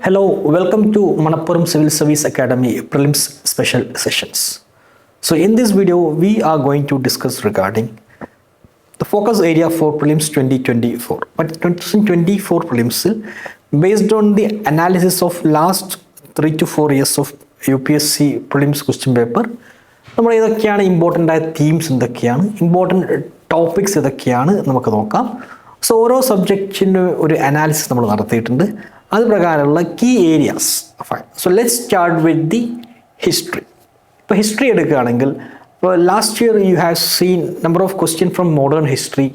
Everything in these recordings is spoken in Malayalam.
Hello, welcome to Manappuram Civil Service Academy Prelims Special Sessions. So in this video, we are going to discuss regarding the focus area for Prelims 2024. But 2024 Prelims, based on the analysis of last 3 to 4 years of UPSC Prelims question paper, നമ്മൾ ഏതൊക്കെയാണ് ഇമ്പോർട്ടൻ്റ് ആയ തീംസ് എന്തൊക്കെയാണ്, ഇമ്പോർട്ടൻ്റ് ടോപ്പിക്സ് ഏതൊക്കെയാണ് നമുക്ക് നോക്കാം. സോ ഓരോ സബ്ജക്റ്റിന് ഒരു അനാലിസിസ് നമ്മൾ നടത്തിയിട്ടുണ്ട്. അത് പ്രകാരമുള്ള key areas. Fine. So let's start with the history. ഇപ്പോൾ ഹിസ്റ്ററി എടുക്കുകയാണെങ്കിൽ, ഇപ്പോൾ last year you have seen number of question from modern history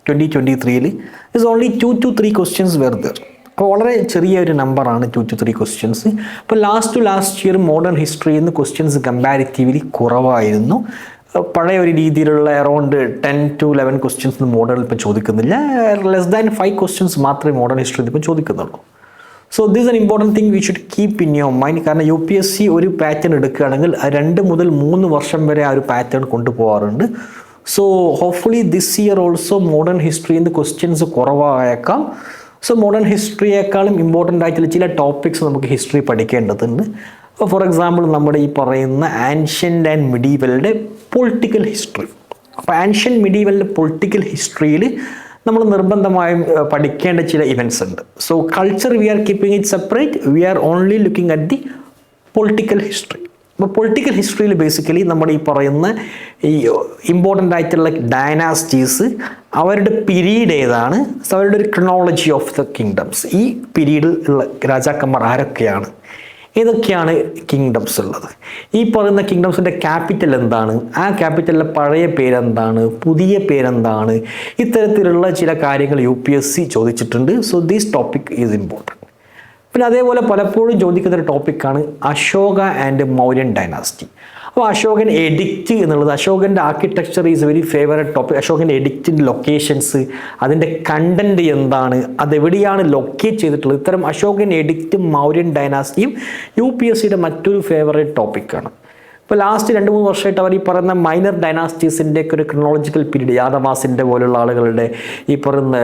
2023 is only 2 to 3 questions were there. അപ്പോൾ വളരെ ചെറിയൊരു നമ്പറാണ് 2 to 3 ക്വസ്റ്റ്യൻസ്. ഇപ്പോൾ ലാസ്റ്റ് ഇയർ മോഡേൺ ഹിസ്റ്ററിയിൽ നിന്ന് ക്വസ്റ്റ്യൻസ് കമ്പാരിറ്റീവ്ലി കുറവായിരുന്നു. പഴയ ഒരു രീതിയിലുള്ള അറൗണ്ട് 10 to 11 ക്വസ്റ്റ്യൻസ് മോഡേൺ ഇപ്പോൾ ചോദിക്കുന്നില്ല. ലെസ് ദാൻ 5 ക്വസ്റ്റ്യൻസ് മാത്രമേ മോഡേൺ ഹിസ്റ്ററിയിൽ ഇപ്പോൾ ചോദിക്കുന്നുള്ളൂ. So this an important thing we should keep in your mind. കാരണം UPSC ഒരു പാറ്റേൺ എടുക്കുകയാണെങ്കിൽ 2 മുതൽ 3 വർഷം വരെ ആ ഒരു pattern കൊണ്ടുപോകാറുണ്ട്. So hopefully this year also modern ഹിസ്റ്ററിയിൽ നിന്ന് ക്വസ്റ്റ്യൻസ് കുറവായേക്കാം. സോ മോഡേൺ ഹിസ്റ്ററിയേക്കാളും ഇമ്പോർട്ടൻ്റ് ആയിട്ടുള്ള ചില ടോപ്പിക്സ് നമുക്ക് ഹിസ്റ്ററി പഠിക്കേണ്ടതുണ്ട്. ഫോർ എക്സാമ്പിൾ, നമ്മുടെ ഈ പറയുന്ന ആൻഷ്യൻ്റ് ആൻഡ് മിഡീവലിൻ്റെ പൊളിറ്റിക്കൽ ഹിസ്റ്ററി. അപ്പോൾ ആൻഷ്യൻ്റ് മിഡീവലിൻ്റെ പൊളിറ്റിക്കൽ ഹിസ്റ്ററിയിൽ നമ്മൾ നിർബന്ധമായും പഠിക്കേണ്ട ചില ഇവൻറ്റ്സ് ഉണ്ട്. So culture we are keeping it separate. We are only looking at the political history. അപ്പോൾ പൊളിറ്റിക്കൽ ഹിസ്റ്ററിയിൽ ബേസിക്കലി നമ്മുടെ ഈ പറയുന്ന ഈ ഇമ്പോർട്ടൻ്റ് ആയിട്ടുള്ള ഡൈനാസ്റ്റീസ്, അവരുടെ പീരീഡ് ഏതാണ്, അവരുടെ ഒരു ക്രോണോളജി ഓഫ് ദ കിങ്ഡംസ്, ഈ പീരീഡിൽ ഉള്ള രാജാക്കന്മാർ ആരൊക്കെയാണ്, ഏതൊക്കെയാണ് കിങ്ഡംസ് ഉള്ളത്, ഈ പറയുന്ന കിങ്ഡംസിൻ്റെ ക്യാപിറ്റൽ എന്താണ്, ആ ക്യാപിറ്റലിൻ്റെ പഴയ പേരെന്താണ്, പുതിയ പേരെന്താണ്, ഇത്തരത്തിലുള്ള ചില കാര്യങ്ങൾ UPSC ചോദിച്ചിട്ടുണ്ട്. So this topic is important. പിന്നെ അതേപോലെ പലപ്പോഴും ചോദിക്കുന്ന ഒരു ടോപ്പിക്കാണ് അശോക ആൻഡ് മൗര്യൻ ഡൈനാസ്റ്റി. അപ്പോൾ അശോകൻ എഡിക്റ്റ് എന്നുള്ളത്, അശോകൻ്റെ architecture is very favourite topic. അശോകൻ്റെ എഡിക്റ്റിൻ്റെ ലൊക്കേഷൻസ്, അതിൻ്റെ കണ്ടൻറ്റ് എന്താണ്, അതെവിടെയാണ് ലൊക്കേറ്റ് ചെയ്തിട്ടുള്ളത്, ഇത്തരം അശോകൻ എഡിക്റ്റും മൗര്യൻ ഡൈനാസ്റ്റിയും UPSCയുടെ മറ്റൊരു ഫേവറേറ്റ് ടോപ്പിക്കാണ്. ഇപ്പോൾ ലാസ്റ്റ് 2-3 വർഷമായിട്ട് അവർ ഈ പറയുന്ന മൈനർ ഡൈനാസ്റ്റീസിൻ്റെ ഒക്കെ ഒരു ക്രോണോളജിക്കൽ പീരീഡ്, യാദവാസിൻ്റെ പോലുള്ള ആളുകളുടെ ഈ പറയുന്ന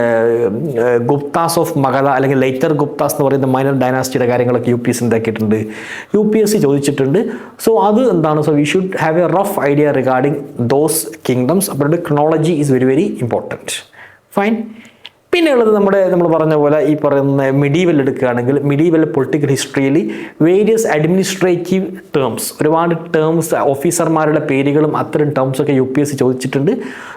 ഗുപ്താസ് ഓഫ് മഗധ അല്ലെങ്കിൽ ലേറ്റർ ഗുപ്താസ് എന്ന് പറയുന്ന മൈനർ ഡൈനാസ്റ്റിയുടെ കാര്യങ്ങളൊക്കെ UPSC എന്താക്കിയിട്ടുണ്ട്, UPSC ചോദിച്ചിട്ടുണ്ട്. സോ അത് എന്താണ്, so we should have a rough idea regarding those kingdoms. അവരുടെ chronology is very very important. Fine. പിന്നെയുള്ളത് നമ്മൾ പറഞ്ഞ പോലെ ഈ പറയുന്ന മിഡീവൽ എടുക്കുകയാണെങ്കിൽ, മിഡീവൽ പൊളിറ്റിക്കൽ ഹിസ്റ്ററിയിൽ വേരിയസ് അഡ്മിനിസ്ട്രേറ്റീവ് ടേംസ്, ഒരുപാട് ടേംസ്, ഓഫീസർമാരുടെ പേരുകളും അത്തരം ടേംസൊക്കെ UPSC ചോദിച്ചിട്ടുണ്ട്.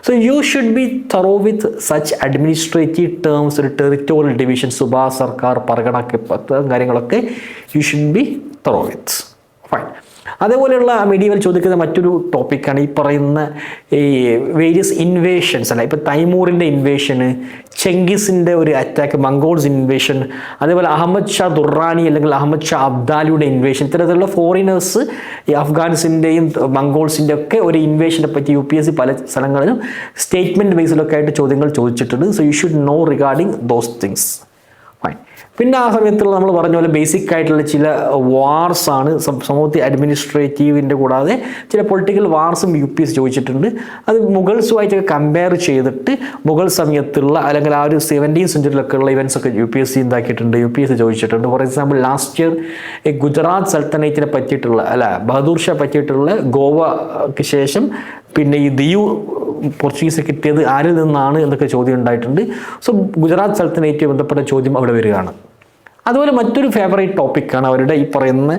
So you should be thorough with such administrative terms. ഒരു ടെറിറ്റോറിയൽ ഡിവിഷൻ, സുബാ സർക്കാർ, പർഗണക്ക്, അത്തരം കാര്യങ്ങളൊക്കെ you should be thorough with. Fine. അതേപോലെയുള്ള മിഡീവൽ ചോദിക്കുന്ന മറ്റൊരു ടോപ്പിക്കാണ് ഈ പറയുന്ന ഈ വേരിയസ് ഇൻവേഷൻസ് അല്ല. ഇപ്പോൾ തൈമൂറിൻ്റെ ഇൻവേഷന്, ചെങ്കിസിൻ്റെ ഒരു അറ്റാക്ക്, മംഗോൾസ് ഇൻവേഷൻ, അതേപോലെ അഹമ്മദ് ഷാ ദുർറാനി അല്ലെങ്കിൽ അഹമ്മദ് ഷാ അബ്ദാലിയുടെ ഇൻവേഷൻ, ഇത്തരത്തിലുള്ള ഫോറിനേഴ്സ് ഈ അഫ്ഗാനിസിൻ്റെയും മംഗോൾസിൻ്റെ ഒക്കെ ഒരു ഇൻവേഷനെ പറ്റി UPSC പല സ്ഥലങ്ങളിലും സ്റ്റേറ്റ്മെൻറ്റ് ബേസിലൊക്കെ ആയിട്ട് ചോദ്യങ്ങൾ ചോദിച്ചിട്ടുണ്ട്. So you should know regarding those things. Fine. പിന്നെ ആ സമയത്തുള്ള നമ്മൾ പറഞ്ഞ പോലെ ബേസിക് ആയിട്ടുള്ള ചില വാർസാണ് സമൂഹത്തിൽ അഡ്മിനിസ്ട്രേറ്റീവിൻ്റെ കൂടാതെ ചില പൊളിറ്റിക്കൽ വാർസും UPSC ചോദിച്ചിട്ടുണ്ട്. അത് മുഗൾസുമായിട്ടൊക്കെ കമ്പയർ ചെയ്തിട്ട് മുഗൾ സമയത്തുള്ള അല്ലെങ്കിൽ ആ ഒരു 17th സെഞ്ച്വറിയിലൊക്കെ ഉള്ള ഇവൻറ്റ്സ് ഒക്കെ UPSC എന്താക്കിയിട്ടുണ്ട്, UPSC ചോദിച്ചിട്ടുണ്ട്. For example, last year Gujarat സൽത്തനേറ്റിനെ പറ്റിയിട്ടുള്ള ബഹദൂർ ഷാ പറ്റിയിട്ടുള്ള ഗോവയ്ക്ക് ശേഷം പിന്നെ ഈ ദിയു പോർച്ചുഗീസ് കിട്ടിയത് ആരിൽ നിന്നാണ് എന്നൊക്കെ ചോദ്യം ഉണ്ടായിട്ടുണ്ട്. സോ ഗുജറാത്ത് സൽത്തനേറ്റുമായി ബന്ധപ്പെട്ട ചോദ്യം അവിടെ വരികയാണ്. അതുപോലെ മറ്റൊരു ഫേവറേറ്റ് ടോപ്പിക്കാണ് അവരുടെ ഈ പറയുന്ന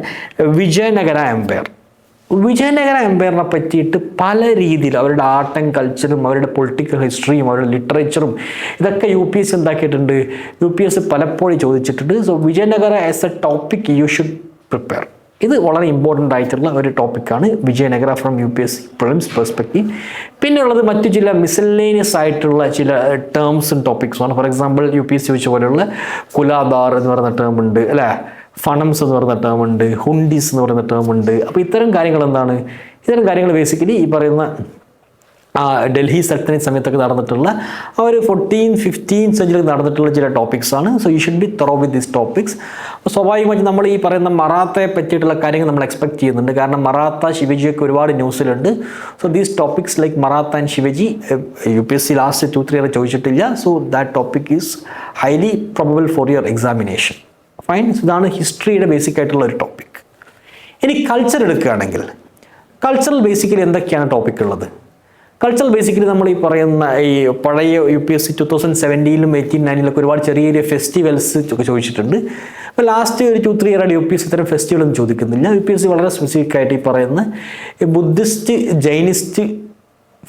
വിജയനഗര എംപയർ. വിജയനഗര എംപയറിനെ പറ്റിയിട്ട് പല രീതിയിൽ അവരുടെ ആർട്ട് ആൻഡ് കൾച്ചറും അവരുടെ പൊളിറ്റിക്കൽ ഹിസ്റ്ററിയും അവരുടെ ലിറ്ററേച്ചറും ഇതൊക്കെ UPSC എന്താക്കിയിട്ടുണ്ട്, UPSC പലപ്പോഴും ചോദിച്ചിട്ടുണ്ട്. So Vijayanagara as A topic you should prepare. ഇത് വളരെ ഇമ്പോർട്ടൻ്റ് ആയിട്ടുള്ള ഒരു ടോപ്പിക്കാണ് Vijayanagara from UPSC prelims perspective. പിന്നെയുള്ളത് മറ്റു ചില മിസലേനിയസ് ആയിട്ടുള്ള ചില ടേംസും ടോപ്പിക്സുമാണ്. ഫോർ എക്സാമ്പിൾ, UPSC ചോദിച്ച പോലെയുള്ള കുലാദാർ എന്ന് പറയുന്ന ടേം ഉണ്ട്, അല്ലേ, ഫണംസ് എന്ന് പറയുന്ന ടേം ഉണ്ട്, ഹുണ്ടീസ് എന്ന് പറയുന്ന ടേം ഉണ്ട്. അപ്പോൾ ഇത്തരം കാര്യങ്ങൾ എന്താണ്, ഇത്തരം കാര്യങ്ങൾ ബേസിക്കലി ഈ പറയുന്ന ഡൽഹി സൽത്തനേറ്റ് സമയത്തൊക്കെ നടന്നിട്ടുള്ള ആ ഒരു 14th-15th സെഞ്ച്വറി നടന്നിട്ടുള്ള ചില ടോപ്പിക്സാണ്. So you should be thorough with these topics. സ്വാഭാവികമായിട്ട് നമ്മൾ ഈ പറയുന്ന മറാത്തയെ പറ്റിയിട്ടുള്ള കാര്യങ്ങൾ നമ്മൾ എക്സ്പെക്ട് ചെയ്യുന്നുണ്ട്. കാരണം മറാത്ത, ശിവജിയൊക്കെ ഒരുപാട് ന്യൂസിലുണ്ട്. So these topics like Maratha and Shivaji UPSC last 2-3 ചോദിച്ചിട്ടില്ല. So that topic is highly probable for your examination. Fine. ഇതാണ് ഹിസ്റ്ററിയുടെ ബേസിക് ആയിട്ടുള്ള ഒരു ടോപ്പിക്. ഇനി കൾച്ചർ എടുക്കുകയാണെങ്കിൽ കൾച്ചറൽ ബേസിക്കലി എന്തൊക്കെയാണ് ടോപ്പിക് ഉള്ളത്? കൾച്ചറൽ ബേസിക്കലി നമ്മൾ ഈ പറയുന്ന ഈ പഴയ UPSC 2017-ലും 2018-19-ലൊക്കെ ഒരുപാട് ചെറിയ ചെറിയ ഫെസ്റ്റിവൽസ് ഒക്കെ ചോദിച്ചിട്ടുണ്ട്. അപ്പോൾ ലാസ്റ്റ് ഒരു 2-3 ഇയറായിട്ട് UPSC ഇത്തരം ഫെസ്റ്റിവലൊന്നും ചോദിക്കുന്നില്ല. UPSC വളരെ സ്പെസിഫിക് ആയിട്ട് ഈ പറയുന്ന ബുദ്ധിസ്റ്റ്, ജൈനിസ്റ്റ്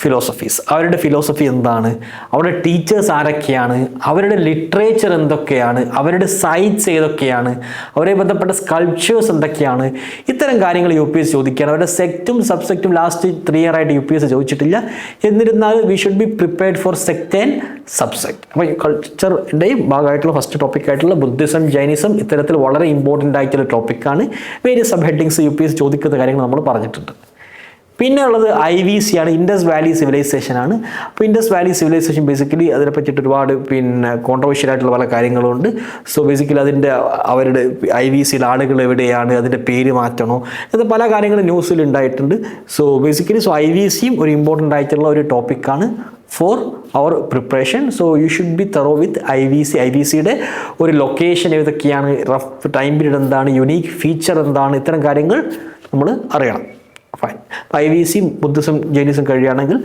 ഫിലോസഫീസ്, അവരുടെ ഫിലോസഫി എന്താണ്, അവരുടെ ടീച്ചേഴ്സ് ആരൊക്കെയാണ്, അവരുടെ ലിറ്ററേച്ചർ എന്തൊക്കെയാണ്, അവരുടെ സൈറ്റ്സ് ഏതൊക്കെയാണ്, അവരെ ബന്ധപ്പെട്ട സ്കൾപ്ചേഴ്സ് എന്തൊക്കെയാണ്, ഇത്തരം കാര്യങ്ങൾ UPSC ചോദിക്കുകയാണ്. അവരുടെ സെക്റ്റും സബ്സെക്റ്റും ലാസ്റ്റ് 3 ഇയറായിട്ട് UPSC ചോദിച്ചിട്ടില്ല. എന്നിരുന്നാൽ we should be prepared for sect and subsect. അപ്പോൾ കൾച്ചറിൻ്റെയും ഭാഗമായിട്ടുള്ള ഫസ്റ്റ് ടോപ്പിക്കായിട്ടുള്ള ബുദ്ധിസം, ജൈനിസം ഇത്തരത്തിൽ വളരെ ഇമ്പോർട്ടൻ്റ് ആയിട്ടുള്ള ടോപ്പിക്കാണ്. വേരിയസ് സബ് ഹെഡിങ്സ് UPSC ചോദിക്കുന്ന കാര്യങ്ങൾ നമ്മൾ പറഞ്ഞിട്ടുണ്ട്. പിന്നെ ഉള്ളത് IVC ആണ്, ഇൻഡസ് വാലി സിവിലൈസേഷൻ ആണ്. അപ്പോൾ ഇൻഡസ് വാലി സിവിലൈസേഷൻ ബേസിക്കലി അതിനെ പറ്റിയിട്ട് ഒരുപാട് കോൺട്രവേഴ്ഷ്യൽ ആയിട്ടുള്ള പല കാര്യങ്ങളുണ്ട്. സോ ബേസിക്കലി അവരുടെ IVCയിൽ ആളുകൾ എവിടെയാണ്, അതിൻ്റെ പേര് മാറ്റണോ, അത് പല കാര്യങ്ങളും ന്യൂസിൽ ഉണ്ടായിട്ടുണ്ട്. സോ ബേസിക്കലി IVCയും ഒരു ഇമ്പോർട്ടൻ്റ് ആയിട്ടുള്ള ഒരു ടോപ്പിക്കാണ് for our preparation. So you should be thorough with IVC. IVCയുടെ ഒരു ലൊക്കേഷൻ ഏതൊക്കെയാണ്, റഫ് ടൈം പീരീഡ് എന്താണ്, യുണീക്ക് ഫീച്ചർ എന്താണ്, ഇത്തരം കാര്യങ്ങൾ നമ്മൾ അറിയണം. ഫൈൻ. IVCയും ബുദ്ധിസം, ജൈനിസം കഴിയുകയാണെങ്കിൽ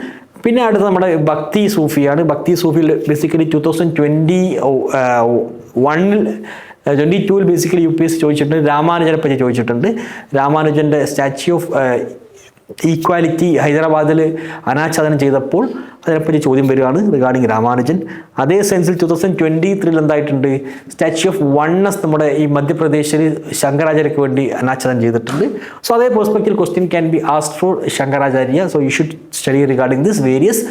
പിന്നെ അടുത്ത് നമ്മുടെ ഭക്തി സൂഫിയാണ്. ഭക്തി സൂഫിയിൽ ബേസിക്കലി 2022-ൽ ബേസിക്കലി UPSC ചോദിച്ചിട്ടുണ്ട്. രാമാനുജനെ പറ്റി ചോദിച്ചിട്ടുണ്ട്. രാമാനുജൻ്റെ സ്റ്റാച്യു ഓഫ് ഈക്വാലിറ്റി ഹൈദരാബാദിൽ അനാച്ഛാദനം ചെയ്തപ്പോൾ അതിനെപ്പറ്റി ചോദ്യം വരികയാണ് റിഗാർഡിങ് രാമാനുജൻ. അതേ സെൻസിൽ 2023 എന്തായിട്ടുണ്ട്, സ്റ്റാച്യു ഓഫ് വൺനെസ് നമ്മുടെ ഈ മധ്യപ്രദേശിൽ ശങ്കരാചാര്യക്ക് വേണ്ടി അനാച്ഛാദനം ചെയ്തിട്ടുണ്ട്. സോ അതേ perspective question can be asked four Shankaracharya. So you should study regarding this various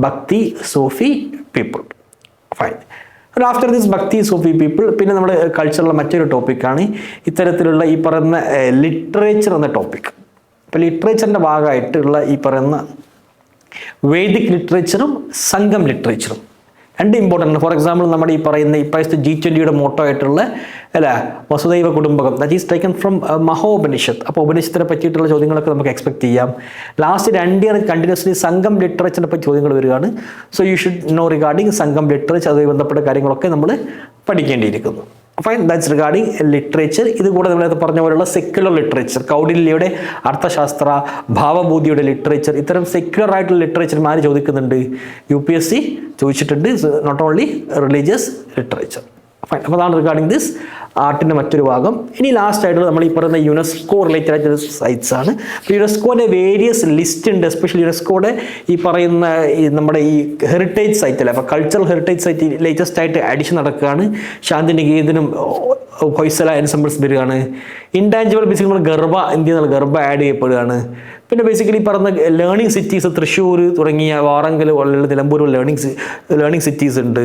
ഭക്തി സൂഫി പീപ്പിൾ. ഫൈൻ. ആഫ്റ്റർ ദിസ് ഭക്തി സൂഫി പീപ്പിൾ പിന്നെ നമ്മുടെ കൾച്ചറിലുള്ള മറ്റൊരു ടോപ്പിക്കാണ് ഇത്തരത്തിലുള്ള ഈ പറയുന്ന ലിറ്ററേച്ചർ എന്ന ടോപ്പിക്. അപ്പോൾ ലിറ്ററേച്ചറിൻ്റെ ഭാഗമായിട്ടുള്ള ഈ പറയുന്ന വേദിക് ലിറ്ററേച്ചറും സംഘം ലിറ്ററേച്ചറും രണ്ട് ഇമ്പോർട്ടൻ്റ്. ഫോർ എക്സാമ്പിൾ നമ്മുടെ ഈ പറയുന്ന ഇപ്പോഴത്തെ G20 മോട്ടോ ആയിട്ടുള്ള വസുദൈവ കുടുംബകം, ദാറ്റ് ഈസ് ടേക്കൺ ഫ്രം മഹോപനിഷത്ത്. അപ്പോൾ ഉപനിഷത്തിനെ പറ്റിയിട്ടുള്ള ചോദ്യങ്ങളൊക്കെ നമുക്ക് എക്സ്പെക്ട് ചെയ്യാം. ലാസ്റ്റ് 2 ഇയർ കണ്ടിന്യൂസ്ലി സംഘം ലിറ്ററേച്ചറിനെ പറ്റി ചോദ്യങ്ങൾ വരികയാണ്. So you should know regarding Sangam literature, അതുമായി ബന്ധപ്പെട്ട കാര്യങ്ങളൊക്കെ നമ്മൾ പഠിക്കേണ്ടിയിരിക്കുന്നു. ഫൈൻ. That's regarding literature. ഇതുകൂടെ നമ്മളത് പറഞ്ഞ പോലെയുള്ള സെക്യുലർ ലിറ്ററേച്ചർ, കൗടില്യയുടെ അർത്ഥശാസ്ത്ര, ഭാവഭൂതിയുടെ ലിറ്ററേച്ചർ, ഇത്തരം സെക്യുലർ ആയിട്ടുള്ള ലിറ്ററേച്ചർമാർ ചോദിക്കുന്നുണ്ട്. UPSC ചോദിച്ചിട്ടുണ്ട്. Not only religious literature. Fine. അപ്പോൾ അതാണ് റിഗാർഡിങ് ദിസ് ആർട്ടിൻ്റെ മറ്റൊരു ഭാഗം. ഇനി ലാസ്റ്റ് ആയിട്ടുള്ള നമ്മൾ ഈ പറയുന്ന UNESCO റിലേറ്റഡ് ആയിട്ടുള്ള സൈറ്റ്സ് ആണ്. യുനെസ്കോയുടെ വേരിയസ് ലിസ്റ്റ് ഉണ്ട്. എസ്പെഷ്യലി യുനെസ്കോയുടെ ഈ പറയുന്ന നമ്മുടെ ഈ ഹെറിറ്റേജ് സൈറ്റിൽ, അപ്പോൾ കൾച്ചറൽ ഹെറിറ്റേജ് സൈറ്റ് ലേറ്റസ്റ്റ് ആയിട്ട് അഡിഷൻ നടക്കുകയാണ്. ശാന്തിനികേതനും ഹൊയ്സല എൻസംബിൾസ് വരികയാണ്. ഇൻടാഞ്ചിബിൾ ബേസിക്കലി നമ്മൾ ഗർഭ, ഇന്ത്യയിൽ നിന്ന് ഗർഭ ആഡ് ചെയ്യപ്പെടുകയാണ്. പിന്നെ ബേസിക്കലി പറഞ്ഞ ലേണിംഗ് സിറ്റീസ് തൃശ്ശൂർ തുടങ്ങിയ വാറങ്കൽ പോലുള്ള നിലമ്പൂർ ലേണിംഗ് സിറ്റീസ് ഉണ്ട്.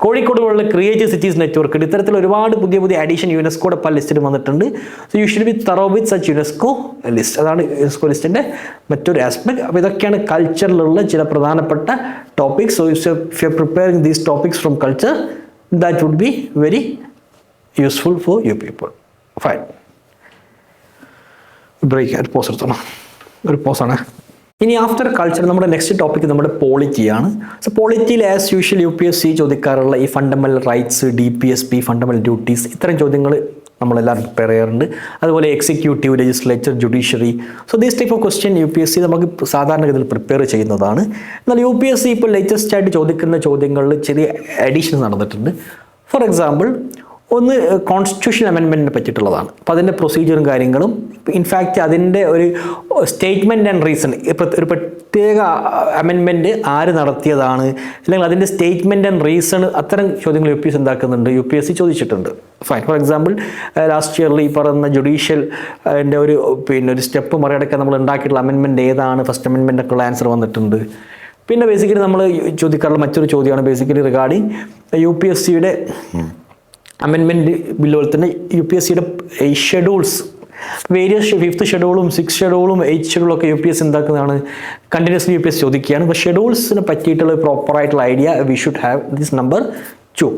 കോഴിക്കോട് പോലുള്ള ക്രിയേറ്റീവ് സിറ്റീസ് നെറ്റ്വർക്ക് ഉണ്ട്. ഇത്തരത്തിൽ ഒരുപാട് പുതിയ പുതിയ അഡീഷൻ യുനെസ്കോയുടെ പല ലിസ്റ്റിൽ വന്നിട്ടുണ്ട്. So you should be thorough with such UNESCO list. അതാണ് UNESCO ലിസ്റ്റിൻ്റെ മറ്റൊരു ആസ്പെക്ട്. അപ്പോൾ ഇതൊക്കെയാണ് കൾച്ചറിലുള്ള ചില പ്രധാനപ്പെട്ട topics. So if you are preparing these topics from culture, that would be very useful for you people. Fine. Break ആയിട്ട് പോസ് എടുത്തോണം. ഒരു പോസാണ്. ഇനി ആഫ്റ്റർ കൾച്ചർ നമ്മുടെ നെക്സ്റ്റ് ടോപ്പിക് നമ്മുടെ പോളിറ്റിയാണ്. സോ പോളിറ്റിയിൽ ആസ് യൂഷ്വൽ UPSC ചോദിക്കാറുള്ള ഈ fundamental rights, DPSP, fundamental duties, ഇത്തരം ചോദ്യങ്ങൾ നമ്മളെല്ലാവരും പ്രിപ്പയർ ചെയ്യാറുണ്ട്. അതുപോലെ executive, legislature, judiciary. So these type of question UPSC നമുക്ക് സാധാരണഗതിയിൽ പ്രിപ്പയർ ചെയ്യുന്നതാണ്. എന്നാൽ UPSC ഇപ്പോൾ ലേറ്റസ്റ്റ് ആയിട്ട് ചോദിക്കുന്ന ചോദ്യങ്ങളിൽ ചെറിയ അഡീഷൻസ് നടന്നിട്ടുണ്ട്. ഫോർ എക്സാമ്പിൾ, ഒന്ന് കോൺസ്റ്റിറ്റ്യൂഷൻ അമെൻമെൻറ്റിനെ പറ്റിയിട്ടുള്ളതാണ്. അപ്പോൾ അതിൻ്റെ പ്രൊസീജിയറും കാര്യങ്ങളും, ഇൻഫാക്റ്റ് അതിൻ്റെ ഒരു സ്റ്റേറ്റ്മെൻറ്റ് ആൻഡ് റീസൺ, ഒരു പ്രത്യേക അമെൻമെൻറ്റ് ആര് നടത്തിയതാണ്, അല്ലെങ്കിൽ അതിൻ്റെ സ്റ്റേറ്റ്മെൻറ്റ് ആൻഡ് റീസൺ, അത്തരം ചോദ്യങ്ങൾ UPSC എന്താക്കുന്നുണ്ട്, UPSC ചോദിച്ചിട്ടുണ്ട്. ഫൈൻ. ഫോർ എക്സാമ്പിൾ, ലാസ്റ്റ് ഇയറിൽ ഈ പറയുന്ന ജുഡീഷ്യൽ ഒരു സ്റ്റെപ്പ് മറികടക്കാൻ നമ്മൾ ഉണ്ടാക്കിയിട്ടുള്ള അമെൻമെൻറ്റ് ഏതാണ്, ഫസ്റ്റ് അമെൻമെൻറ്റൊക്കെയുള്ള ആൻസർ വന്നിട്ടുണ്ട്. പിന്നെ ബേസിക്കലി നമ്മൾ ചോദിക്കാറുള്ള മറ്റൊരു ചോദ്യമാണ് ബേസിക്കലി റിഗാർഡിങ് UPSCയുടെ അമെൻമെൻറ്റ് ബില്ല് പോലെ തന്നെ UPSCയുടെ ഈ ഷെഡ്യൂൾസ്, വേരിയസ് 5th ഷെഡ്യൂളും 6th ഷെഡ്യൂളും 8th ഷെഡ്യൂളൊക്കെ UPSC എന്താക്കുന്നതാണ്, കണ്ടിന്യൂസ്ലി UPSC ചോദിക്കുകയാണ്. അപ്പോൾ ഷെഡ്യൂൾസിനെ പറ്റിയിട്ടുള്ള പ്രോപ്പറായിട്ടുള്ള idea we should have. This number 2.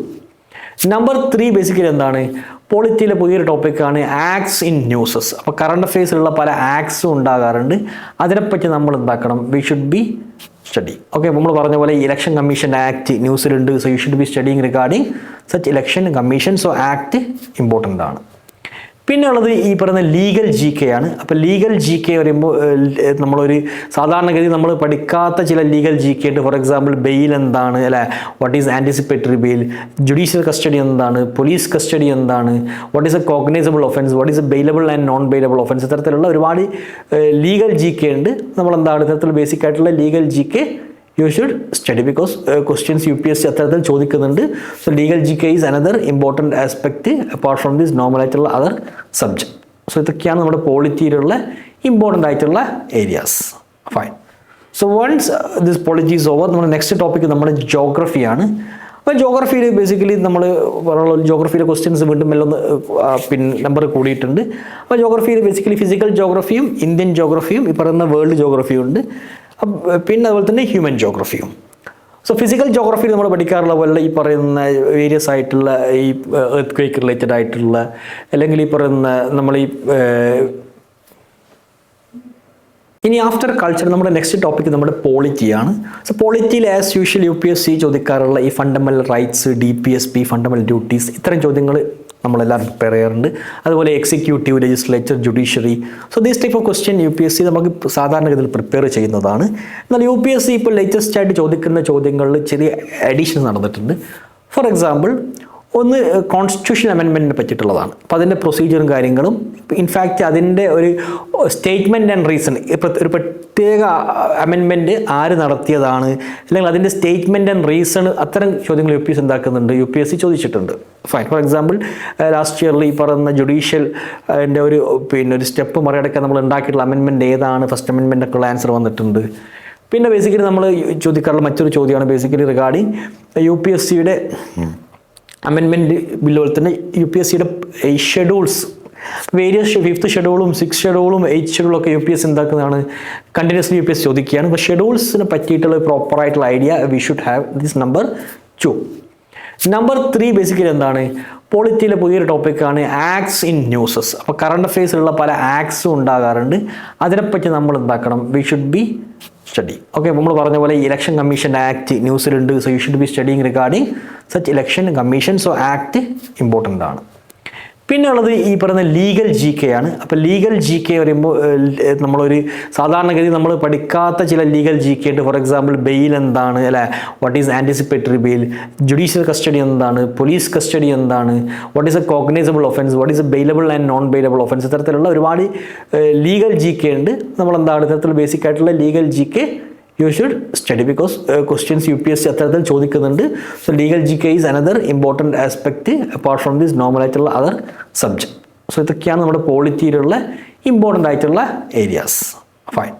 Number 3 basically എന്താണ്, പോളിറ്റിയിലെ പുതിയൊരു ടോപ്പിക്കാണ് ആക്ട്സ് ഇൻ ന്യൂസസ്. അപ്പോൾ കറണ്ട് അഫെയർസിലുള്ള പല ആക്ട്സും ഉണ്ടാകാറുണ്ട്. അതിനെപ്പറ്റി നമ്മൾ എന്താക്കണം? We should be study. Okay, നമ്മൾ പറഞ്ഞ പോലെ ഇലക്ഷൻ കമ്മീഷൻ ആക്ട് ന്യൂസിലുണ്ട്. So you should be studying regarding such election commission. So act important ആണ്. പിന്നെ ഉള്ളത് ഈ പറയുന്ന ലീഗൽ ജി കെ ആണ്. അപ്പോൾ ലീഗൽ ജി കെ പറയുമ്പോൾ നമ്മളൊരു സാധാരണഗതി നമ്മൾ പഠിക്കാത്ത ചില ലീഗൽ ജി കെ ഉണ്ട്. ഫോർ എക്സാമ്പിൾ ബെയിൽ എന്താണ്, അല്ലെ, what is anticipatory bail, judicial custody എന്താണ്, പോലീസ് കസ്റ്റഡി എന്താണ്, what is a cognizable offence, what is a bailable and non bailable offence, ഇത്തരത്തിലുള്ള ഒരുപാട് ലീഗൽ ജി കെ ഉണ്ട്. നമ്മളെന്താണ് ഇത്തരത്തിൽ ബേസിക് ആയിട്ടുള്ള legal G K you should study because questions UPSC അത്തരത്തിൽ ചോദിക്കുന്നുണ്ട്. So legal GK is another important aspect apart from this normal ആയിട്ടുള്ള other subject. So ഇതൊക്കെയാണ് നമ്മുടെ പോളിറ്റിയിലുള്ള ഇമ്പോർട്ടൻ്റ് ആയിട്ടുള്ള areas. Fine. So once this polity is over, നമ്മുടെ നെക്സ്റ്റ് ടോപ്പിക് നമ്മുടെ ജോഗ്രഫിയാണ്. അപ്പോൾ ജോഗ്രഫിയിൽ ബേസിക്കലി നമ്മൾ ജോഗ്രഫിയിലെ ക്വസ്റ്റ്യൻസ് വീണ്ടും എല്ലാം നമ്പർ കൂടിയിട്ടുണ്ട്. അപ്പോൾ ജോഗ്രഫിയിൽ ബേസിക്കലി ഫിസിക്കൽ ജോഗ്രഫിയും ഇന്ത്യൻ ജോഗ്രഫിയും ഈ പറയുന്ന വേൾഡ് ജോഗ്രഫിയും ഉണ്ട്. പിന്നെ അതുപോലെ തന്നെ ഹ്യൂമൻ ജോഗ്രഫിയും. സോ ഫിസിക്കൽ ജോഗ്രഫിയിൽ നമ്മൾ പഠിക്കാറുള്ള പോലെ ഈ പറയുന്ന വേരിയസ് ആയിട്ടുള്ള ഈ എർത്ത് ക്വേക്ക് റിലേറ്റഡ് ആയിട്ടുള്ള, അല്ലെങ്കിൽ ഈ പറയുന്ന നമ്മൾ ഈ ഇനി ആഫ്റ്റർ കൾച്ചർ നമ്മുടെ നെക്സ്റ്റ് ടോപ്പിക് നമ്മുടെ പോളിറ്റിയാണ്. സോ പോളിറ്റിയിൽ ആസ് യൂഷ്വൽ UPSC ചോദിക്കാറുള്ള ഈ fundamental rights, DPSP, fundamental duties, ഇത്തരം ചോദ്യങ്ങൾ നമ്മളെല്ലാം പ്രിപ്പയർ ചെയ്യാറുണ്ട്. അതുപോലെ executive, legislature, judiciary. So these type of question UPSC നമുക്ക് സാധാരണഗതിയിൽ പ്രിപ്പയർ ചെയ്യുന്നതാണ്. എന്നാൽ UPSC ഇപ്പോൾ ലേറ്റസ്റ്റ് ആയിട്ട് ചോദിക്കുന്ന ചോദ്യങ്ങളിൽ ചെറിയ അഡീഷൻ നടന്നിട്ടുണ്ട്. ഫോർ എക്സാമ്പിൾ, ഒന്ന് കോൺസ്റ്റിറ്റ്യൂഷൻ അമെൻമെൻറ്റിനെ പറ്റിയിട്ടുള്ളതാണ്. അപ്പോൾ അതിൻ്റെ പ്രൊസീജിയറും കാര്യങ്ങളും, ഇൻഫാക്റ്റ് അതിൻ്റെ ഒരു സ്റ്റേറ്റ്മെൻറ്റ് ആൻഡ് റീസൺ, ഒരു പ്രത്യേക അമെൻമെൻറ്റ് ആര് നടത്തിയതാണ്, അല്ലെങ്കിൽ അതിൻ്റെ സ്റ്റേറ്റ്മെൻറ്റ് ആൻഡ് റീസൺ, അത്തരം ചോദ്യങ്ങൾ UPSC എന്താക്കുന്നുണ്ട്, UPSC ചോദിച്ചിട്ടുണ്ട്. ഫൈൻ. ഫോർ എക്സാമ്പിൾ, ലാസ്റ്റ് ഇയറിൽ ഈ പറയുന്ന ജുഡീഷ്യൽ അതിൻ്റെ ഒരു സ്റ്റെപ്പ് മറികടക്കാൻ നമ്മൾ ഉണ്ടാക്കിയിട്ടുള്ള അമെൻമെൻറ്റ് ഏതാണ്, ഫസ്റ്റ് അമെൻമെൻറ്റൊക്കെയുള്ള ആൻസർ വന്നിട്ടുണ്ട്. പിന്നെ ബേസിക്കലി നമ്മൾ ചോദിക്കാറുള്ള മറ്റൊരു ചോദ്യമാണ് ബേസിക്കലി റിഗാർഡിങ് UPSCയുടെ അമെൻമെൻറ്റ് ബില്ല് പോലെ തന്നെ UPSCയുടെ ഈ ഷെഡ്യൂൾസ്, വേരിയസ് 5th ഷെഡ്യൂളും 6th ഷെഡ്യൂളും 8th ഷെഡ്യൂളൊക്കെ UPSC എന്താക്കുന്നതാണ്, കണ്ടിന്യൂസ്ലി UPSC ചോദിക്കുകയാണ്. അപ്പോൾ ഷെഡ്യൂൾസിനെ പറ്റിയിട്ടുള്ള പ്രോപ്പറായിട്ടുള്ള idea we should have. This number 2. Number 3 basically എന്താണ്, പോളിറ്റിയിലെ പുതിയൊരു ടോപ്പിക്കാണ് ആക്ട്സ് ഇൻ ന്യൂസസ്. അപ്പോൾ കറണ്ട് അഫെയർസിലുള്ള പല ആക്ട്സും ഉണ്ടാകാറുണ്ട്. അതിനെപ്പറ്റി നമ്മൾ എന്താക്കണം? We should be study. Okay, നമ്മൾ പറഞ്ഞ പോലെ ഇലക്ഷൻ കമ്മീഷൻ ആക്ട് ന്യൂസിലുണ്ട്. So you should be studying regarding such election commission. So act important ആണ്. പിന്നെ ഉള്ളത് ഈ പറയുന്ന ലീഗൽ ജി കെ ആണ്. അപ്പോൾ ലീഗൽ ജി കെ പറയുമ്പോൾ നമ്മളൊരു സാധാരണഗതി നമ്മൾ പഠിക്കാത്ത ചില ലീഗൽ ജി കെ ഉണ്ട്. ഫോർ എക്സാമ്പിൾ, ബെയിൽ എന്താണ്, അല്ലെ, what is anticipatory bail, judicial custody എന്താണ്, പോലീസ് കസ്റ്റഡി എന്താണ്, what is a cognizable offence, what is a bailable and non bailable offence, ഇത്തരത്തിലുള്ള ഒരുപാട് ലീഗൽ ജി കെ ഉണ്ട്. നമ്മളെന്താണ് ഇത്തരത്തിൽ ബേസിക് ആയിട്ടുള്ള legal G K you should study because questions UPSC അത്തരത്തിൽ ചോദിക്കുന്നുണ്ട്. So legal GK is another important aspect apart from this normal ആയിട്ടുള്ള other subject. So ഇതൊക്കെയാണ് നമ്മുടെ പോളിറ്റിയിലുള്ള ഇമ്പോർട്ടൻ്റ് ആയിട്ടുള്ള ഏരിയാസ്. ഫൈൻ.